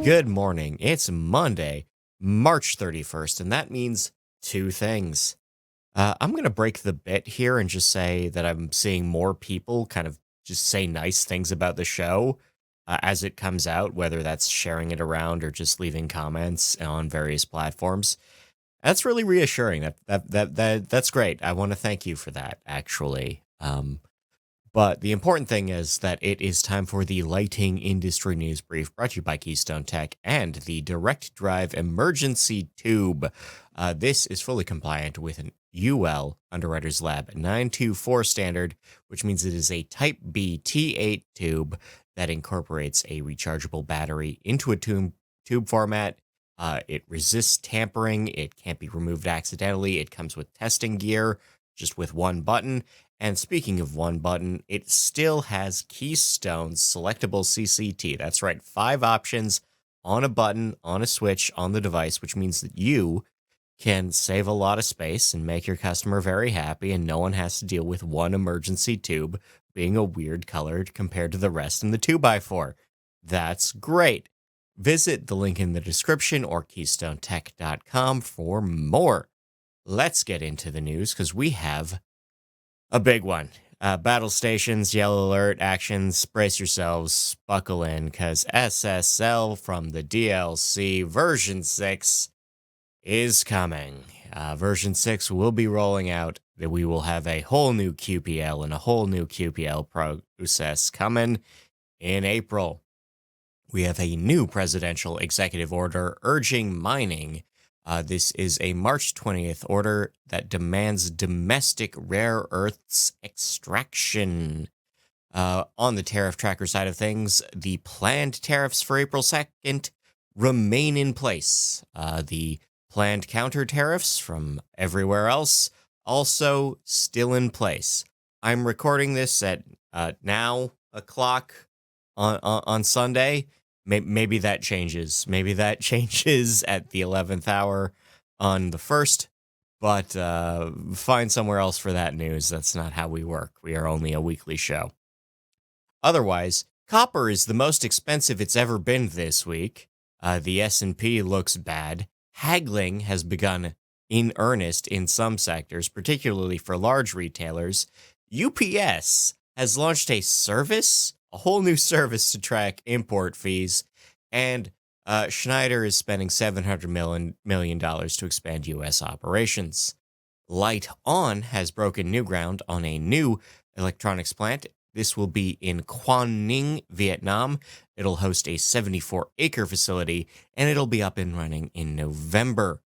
Good morning. It's Monday, March 31st, and that means two things. I'm going to break the bit here and just say that I'm seeing more people kind of just say nice things about the show as it comes out, whether that's sharing it around or just leaving comments on various platforms. That's really reassuring. That's great. I want to thank you for that, actually. But the important thing is that it is time for the lighting industry news brief brought to you by Keystone Tech and the direct drive emergency tube. This is fully compliant with an UL Underwriters Lab 924 standard, which means it is a Type B T8 tube that incorporates a rechargeable battery into a tube format. It resists tampering. It can't be removed accidentally. It comes with testing gear, just with one button. And speaking of one button, it still has Keystone's selectable CCT. That's right, 5 options on a button, on a switch, on the device, which means that you can save a lot of space and make your customer very happy, and no one has to deal with one emergency tube being a weird color compared to the rest in the 2x4. That's great. Visit the link in the description or keystonetech.com for more. Let's get into the news because we have a big one. Battle stations, yellow alert, actions, brace yourselves, buckle in, because SSL from the DLC version 6 is coming. Version 6 will be rolling out. We will have a whole new QPL and a whole new QPL process coming in April. We have a new presidential executive order urging mining. This is a March 20th order that demands domestic rare earths extraction. On the tariff tracker side of things, the planned tariffs for April 2nd remain in place. The planned counter tariffs from everywhere else also still in place. I'm recording this at now o'clock on Sunday. Maybe that changes. Maybe that changes at the 11th hour on the 1st, but find somewhere else for that news. That's not how we work. We are only a weekly show. Otherwise, copper is the most expensive it's ever been this week. The S&P looks bad. Haggling has begun in earnest in some sectors, particularly for large retailers. UPS has launched a whole new service to track import fees, and Schneider is spending $700 million to expand U.S. operations. Light On has broken new ground on a new electronics plant. This will be in Quang Ninh, Vietnam. It'll host a 74-acre facility, and it'll be up and running in November.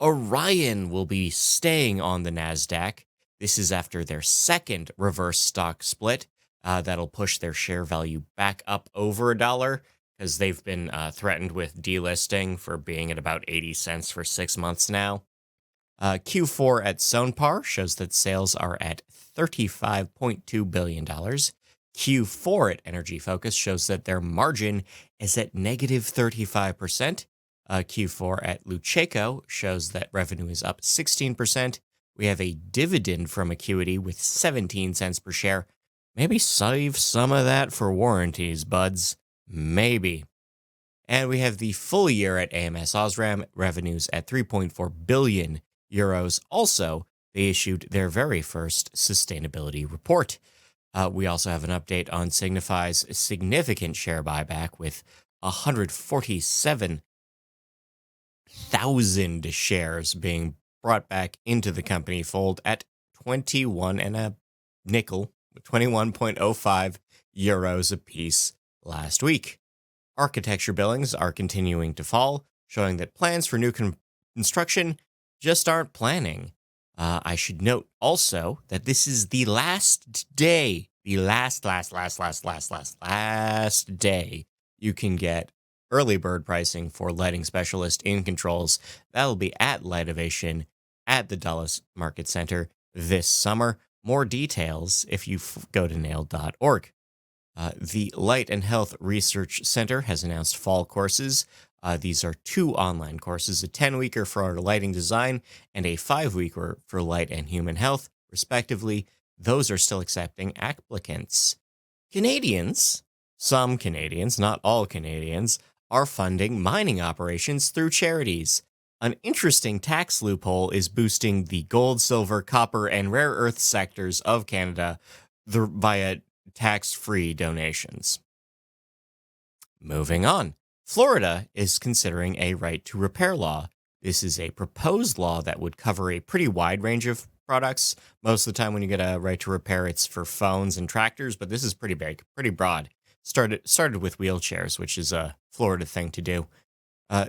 Orion will be staying on the NASDAQ. This is after their second reverse stock split. That'll push their share value back up over $1 because they've been threatened with delisting for being at about 80 cents for 6 months now. Q4 at Sonepar shows that sales are at $35.2 billion. Q4 at Energy Focus shows that their margin is at negative 35%. Q4 at Lucheco shows that revenue is up 16%. We have a dividend from Acuity with 17 cents per share. Maybe save some of that for warranties, buds. Maybe. And we have the full year at AMS Osram, revenues at 3.4 billion euros. Also, they issued their very first sustainability report. We also have an update on Signify's significant share buyback with 147,000 shares being brought back into the company fold at 21 and a nickel. 21.05 euros apiece last week. Architecture billings are continuing to fall, showing that plans for new construction just aren't planning. I should note also that this is the last day, the last day you can get early bird pricing for lighting specialist in controls. That'll be at Lightovation at the Dulles Market Center this summer. More details if you go to nail.org. The Light and Health Research Center has announced fall courses. These are 2 online courses, a 10-weeker for lighting design and a 5-weeker for light and human health, respectively. Those are still accepting applicants. Canadians, some Canadians, not all Canadians, are funding mining operations through charities. An interesting tax loophole is boosting the gold, silver, copper, and rare earth sectors of Canada via tax free donations. Moving on. Florida is considering a right to repair law. This is a proposed law that would cover a pretty wide range of products. Most of the time, when you get a right to repair, it's for phones and tractors, but this is pretty big, pretty broad. Started with wheelchairs, which is a Florida thing to do.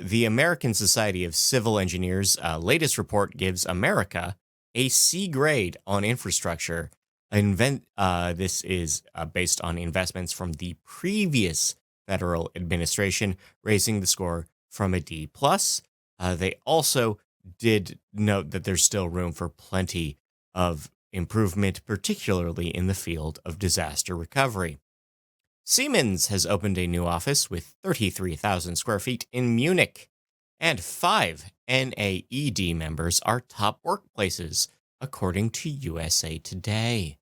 The American Society of Civil Engineers' latest report gives America a C grade on infrastructure. This is based on investments from the previous federal administration, raising the score from a D plus. They also did note that there's still room for plenty of improvement, particularly in the field of disaster recovery. Siemens has opened a new office with 33,000 square feet in Munich, and 5 NAED members are top workplaces, according to USA Today.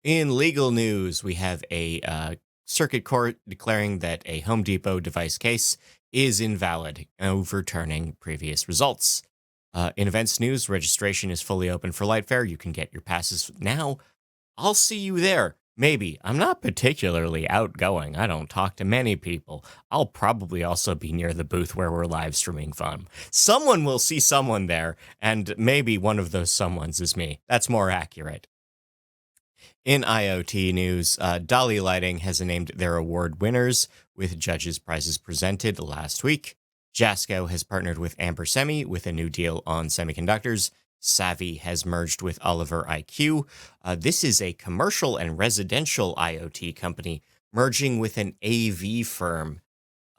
In legal news, we have a circuit court declaring that a Home Depot device case is invalid, overturning previous results. In events news, registration is fully open for Light Fair. You can get your passes now. I'll see you there. Maybe. I'm not particularly outgoing. I don't talk to many people. I'll probably also be near the booth where we're live streaming fun. Someone will see someone there, and maybe one of those someones is me. That's more accurate. In IoT news, Dolly Lighting has named their award winners, with judges' prizes presented last week. Jasco has partnered with Amber Semi with a new deal on semiconductors. Savvy has merged with Oliver IQ. This is a commercial and residential IoT company merging with an AV firm.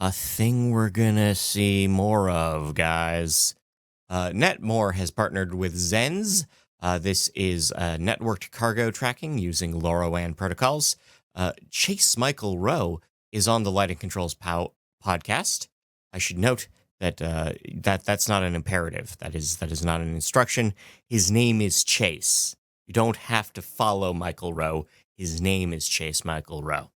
A thing we're gonna see more of, guys. Netmore has partnered with Zenz. This is networked cargo tracking using LoRaWAN protocols. Chase Michael Rowe is on the Lighting Controls podcast. I should note that that's not an imperative. That is not an instruction. His name is Chase. You don't have to follow Michael Rowe. His name is Chase Michael Rowe.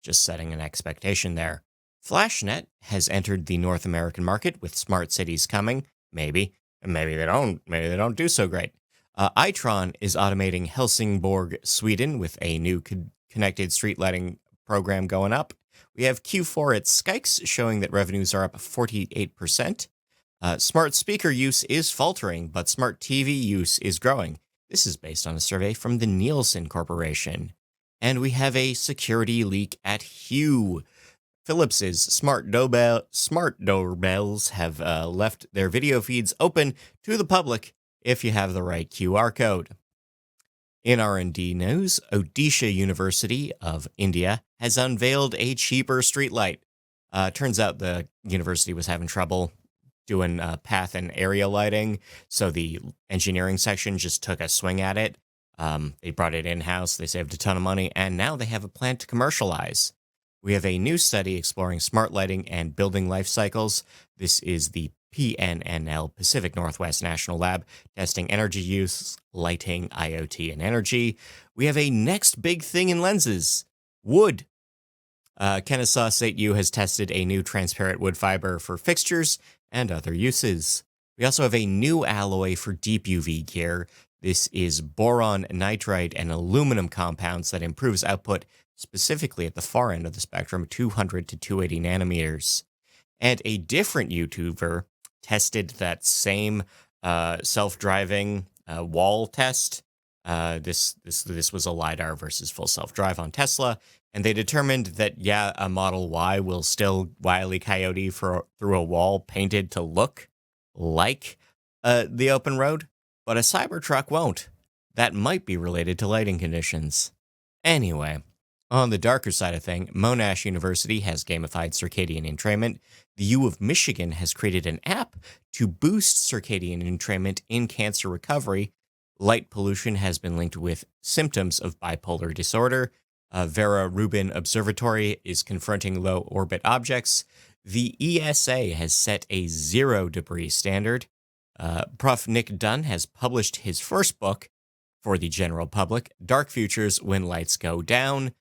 Just setting an expectation there. FlashNet has entered the North American market with smart cities coming. Maybe they don't. Maybe they don't do so great. Itron is automating Helsingborg, Sweden, with a new connected street lighting program going up. We have Q4 at Skykes showing that revenues are up 48%. Smart speaker use is faltering, but smart TV use is growing. This is based on a survey from the Nielsen Corporation. And we have a security leak at Hue. Philips's smart doorbells have left their video feeds open to the public if you have the right QR code. In R&D news, Odisha University of India has unveiled a cheaper streetlight. Turns out the university was having trouble doing path and area lighting, so the engineering section just took a swing at it. They brought it in-house, they saved a ton of money, and now they have a plan to commercialize. We have a new study exploring smart lighting and building life cycles. This is the PNNL, Pacific Northwest National Lab, testing energy use, lighting, IoT, and energy. We have a next big thing in lenses, wood. Kennesaw State U has tested a new transparent wood fiber for fixtures and other uses. We also have a new alloy for deep UV gear. This is boron, nitride, and aluminum compounds that improves output specifically at the far end of the spectrum, 200 to 280 nanometers. And a different YouTuber tested that same self-driving wall test. This was a LiDAR versus full self-drive on Tesla, and they determined that, yeah, a Model Y will still Wile E. Coyote through a wall painted to look like the open road, but a Cybertruck won't. That might be related to lighting conditions. Anyway, on the darker side of things, Monash University has gamified circadian entrainment. The U of Michigan has created an app to boost circadian entrainment in cancer recovery. Light pollution has been linked with symptoms of bipolar disorder. Vera Rubin Observatory is confronting low orbit objects. The ESA has set a zero debris standard. Prof. Nick Dunn has published his first book for the general public, Dark Futures When Lights Go Down.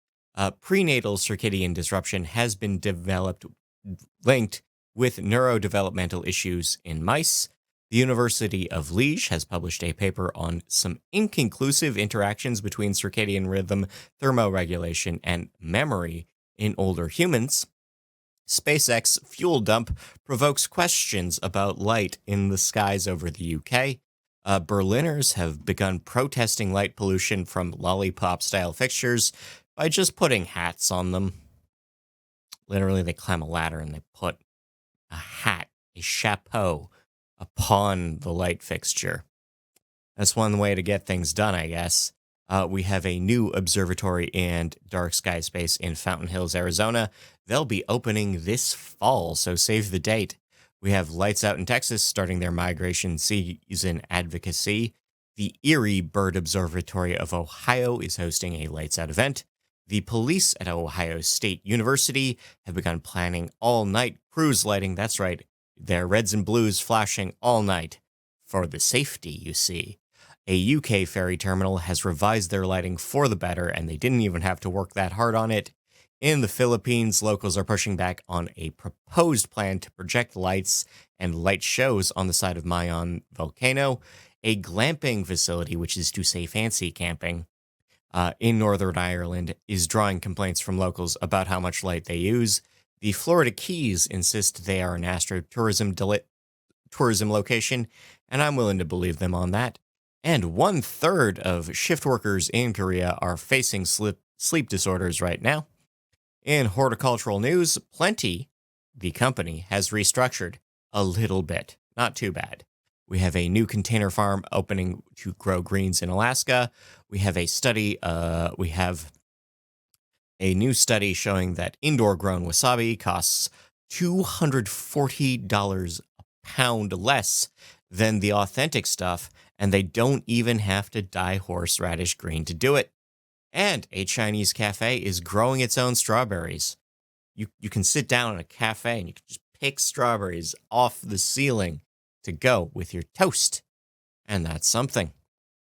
Prenatal circadian disruption has been developed linked with neurodevelopmental issues in mice. The University of Liège has published a paper on some inconclusive interactions between circadian rhythm, thermoregulation, and memory in older humans. SpaceX fuel dump provokes questions about light in the skies over the UK. Berliners have begun protesting light pollution from lollipop style fixtures by just putting hats on them. Literally, they climb a ladder and they put a hat, a chapeau, upon the light fixture. That's one way to get things done, I guess. We have a new observatory and dark sky space in Fountain Hills, Arizona. They'll be opening this fall, so save the date. We have Lights Out in Texas starting their migration season advocacy. The Erie Bird Observatory of Ohio is hosting a Lights Out event. The police at Ohio State University have begun planning all-night cruise lighting. That's right, their reds and blues flashing all night. For the safety, you see. A UK ferry terminal has revised their lighting for the better, and they didn't even have to work that hard on it. In the Philippines, locals are pushing back on a proposed plan to project lights and light shows on the side of Mayon volcano, a glamping facility, which is to say fancy camping, in Northern Ireland, is drawing complaints from locals about how much light they use. The Florida Keys insist they are an tourism location, and I'm willing to believe them on that. And 1/3 of shift workers in Korea are facing sleep disorders right now. In horticultural news, Plenty, the company, has restructured a little bit. Not too bad. We have a new container farm opening to grow greens in Alaska. We have a new study showing that indoor grown wasabi costs $240 a pound less than the authentic stuff, and they don't even have to dye horseradish green to do it. And a Chinese cafe is growing its own strawberries. You can sit down in a cafe and you can just pick strawberries off the ceiling to go with your toast. And that's something.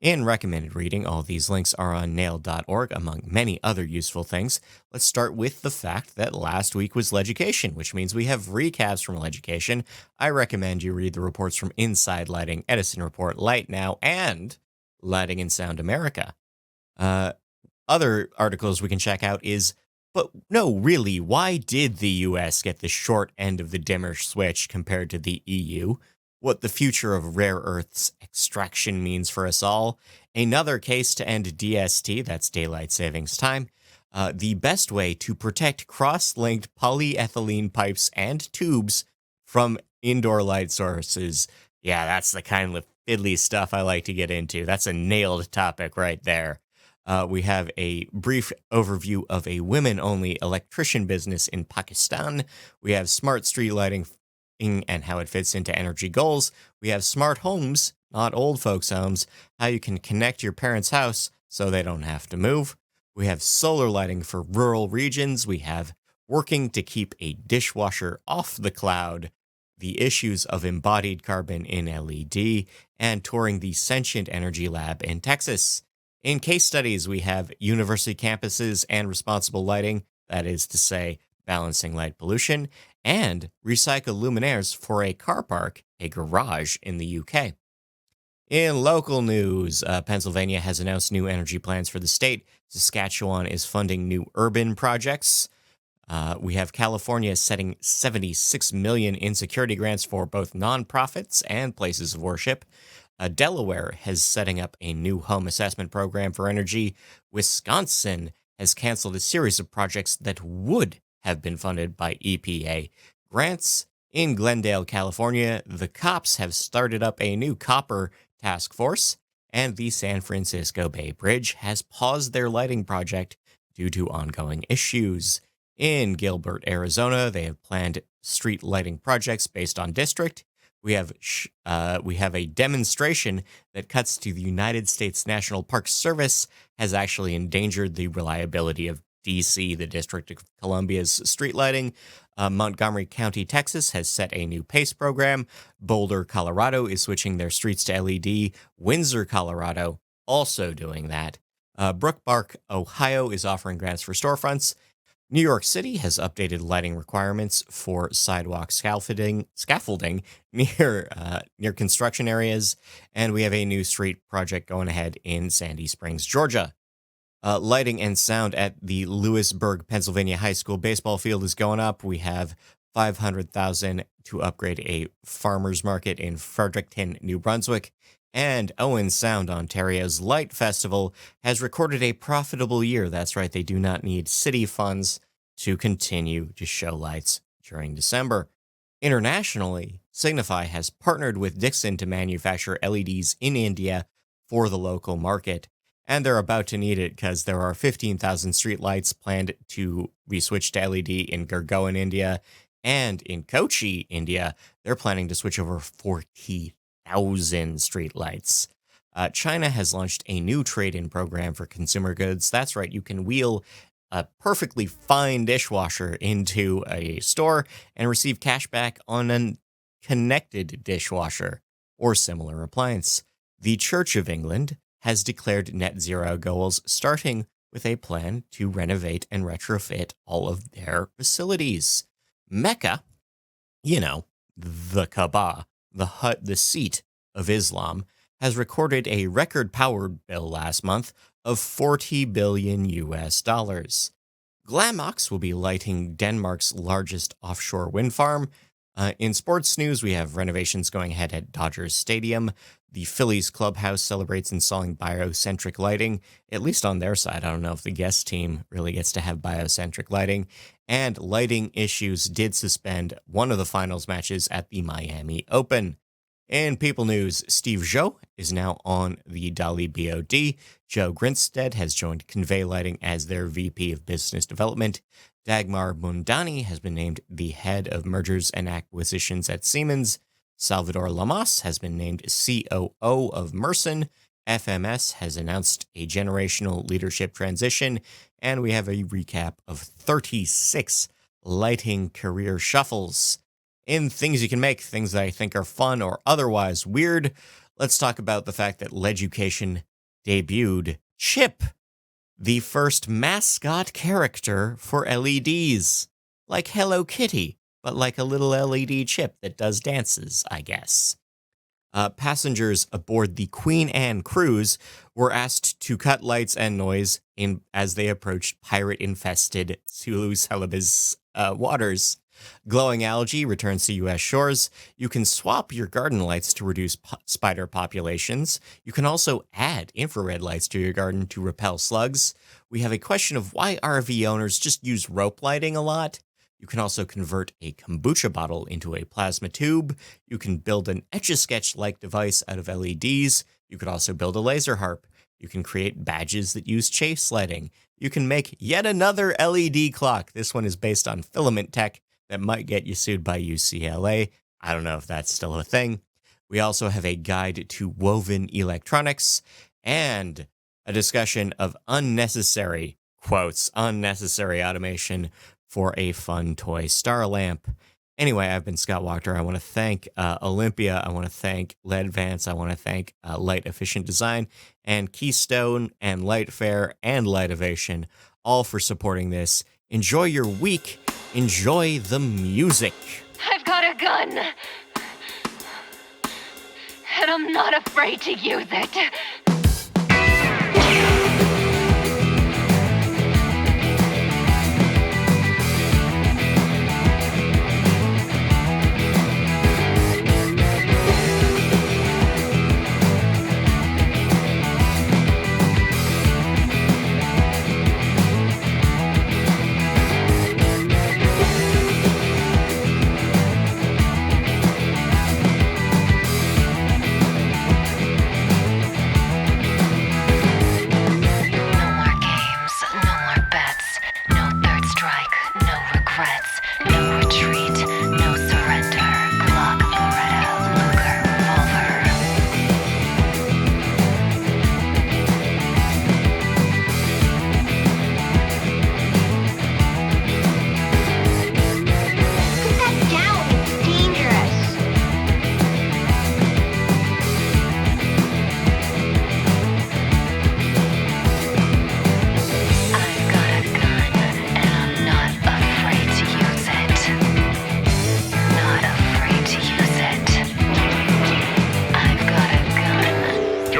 In recommended reading, all these links are on nailed.org, among many other useful things. Let's start with the fact that last week was Leducation, which means we have recaps from Leducation. I recommend you read the reports from Inside Lighting, Edison Report, Light Now, and Lighting and Sound America. Other articles we can check out is, but no, really, why did the US get the short end of the dimmer switch compared to the EU? What the future of rare earths extraction means for us all, another case to end DST, that's daylight savings time, the best way to protect cross-linked polyethylene pipes and tubes from indoor light sources. Yeah, that's the kind of fiddly stuff I like to get into. That's a nailed topic right there. We have a brief overview of a women-only electrician business in Pakistan. We have smart street lighting and how it fits into energy goals. We have smart homes, not old folks' homes, how you can connect your parents' house so they don't have to move. We have solar lighting for rural regions. We have working to keep a dishwasher off the cloud, the issues of embodied carbon in LED, and touring the Sentient Energy Lab in Texas. In case studies, we have university campuses and responsible lighting, that is to say, balancing light pollution, and recycle luminaires for a car park, a garage in the UK. In local news, Pennsylvania has announced new energy plans for the state. Saskatchewan is funding new urban projects. We have California setting $76 million in security grants for both nonprofits and places of worship. Delaware has setting up a new home assessment program for energy. Wisconsin has canceled a series of projects that would have been funded by EPA grants. In Glendale, California, the cops have started up a new copper task force, and the San Francisco Bay Bridge has paused their lighting project due to ongoing issues. In Gilbert, Arizona, they have planned street lighting projects based on district. We have a demonstration that cuts to the United States National Park Service has actually endangered the reliability of DC, the District of Columbia's street lighting. Montgomery County, Texas has set a new PACE program. Boulder, Colorado is switching their streets to LED. Windsor, Colorado, also doing that. Brook Park, Ohio is offering grants for storefronts. New York City has updated lighting requirements for sidewalk scaffolding near construction areas, and we have a new street project going ahead in Sandy Springs, Georgia. Lighting and sound at the Lewisburg, Pennsylvania High School baseball field is going up. We have 500,000 to upgrade a farmers market in Fredericton, New Brunswick, and Owen Sound, Ontario's Light Festival, has recorded a profitable year. That's right, they do not need city funds to continue to show lights during December. Internationally, Signify has partnered with Dixon to manufacture LEDs in India for the local market. And they're about to need it because there are 15,000 streetlights planned to be switched to LED in Gurgaon, India. And in Kochi, India, they're planning to switch over 40,000 streetlights. China has launched a new trade-in program for consumer goods. That's right, you can wheel a perfectly fine dishwasher into a store and receive cash back on a connected dishwasher or similar appliance. The Church of England has declared net zero goals, starting with a plan to renovate and retrofit all of their facilities. Mecca, the Kaaba, the seat of Islam, has recorded a record power bill last month of $40 billion US. Glamox will be lighting Denmark's largest offshore wind farm. In sports news, we have renovations going ahead at Dodgers Stadium. The Phillies clubhouse celebrates installing biocentric lighting, at least on their side. I don't know if the guest team really gets to have biocentric lighting. And lighting issues did suspend one of the finals matches at the Miami Open. In People News, Steve Zhou is now on the Dali BOD. Joe Grinstead has joined Convey Lighting as their VP of Business Development. Dagmar Mundani has been named the head of mergers and acquisitions at Siemens. Salvador Lamas has been named COO of Mersen. FMS has announced a generational leadership transition. And we have a recap of 36 lighting career shuffles. In things you can make, things that I think are fun or otherwise weird, let's talk about the fact that Leducation debuted Chip, the first mascot character for LEDs. Like Hello Kitty, but like a little LED chip that does dances, I guess. Passengers aboard the Queen Anne cruise were asked to cut lights and noise as they approached pirate-infested Sulu Celebes waters. Glowing algae returns to U.S. shores. You can swap your garden lights to reduce spider populations. You can also add infrared lights to your garden to repel slugs. We have a question of why RV owners just use rope lighting a lot. You can also convert a kombucha bottle into a plasma tube. You can build an Etch-a-Sketch-like device out of LEDs. You could also build a laser harp. You can create badges that use chase lighting. You can make yet another LED clock. This one is based on filament tech that might get you sued by UCLA. I don't know if that's still a thing. We also have a guide to woven electronics and a discussion of unnecessary, quotes, unnecessary automation for a fun toy star lamp. Anyway, I've been Scott Wachter. I want to thank Olympia. I want to thank Ledvance. I want to thank Light Efficient Design and Keystone and Light Fair and Light Ovation, all for supporting this. Enjoy your week. Enjoy the music. I've got a gun. And I'm not afraid to use it.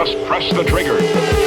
just press the trigger.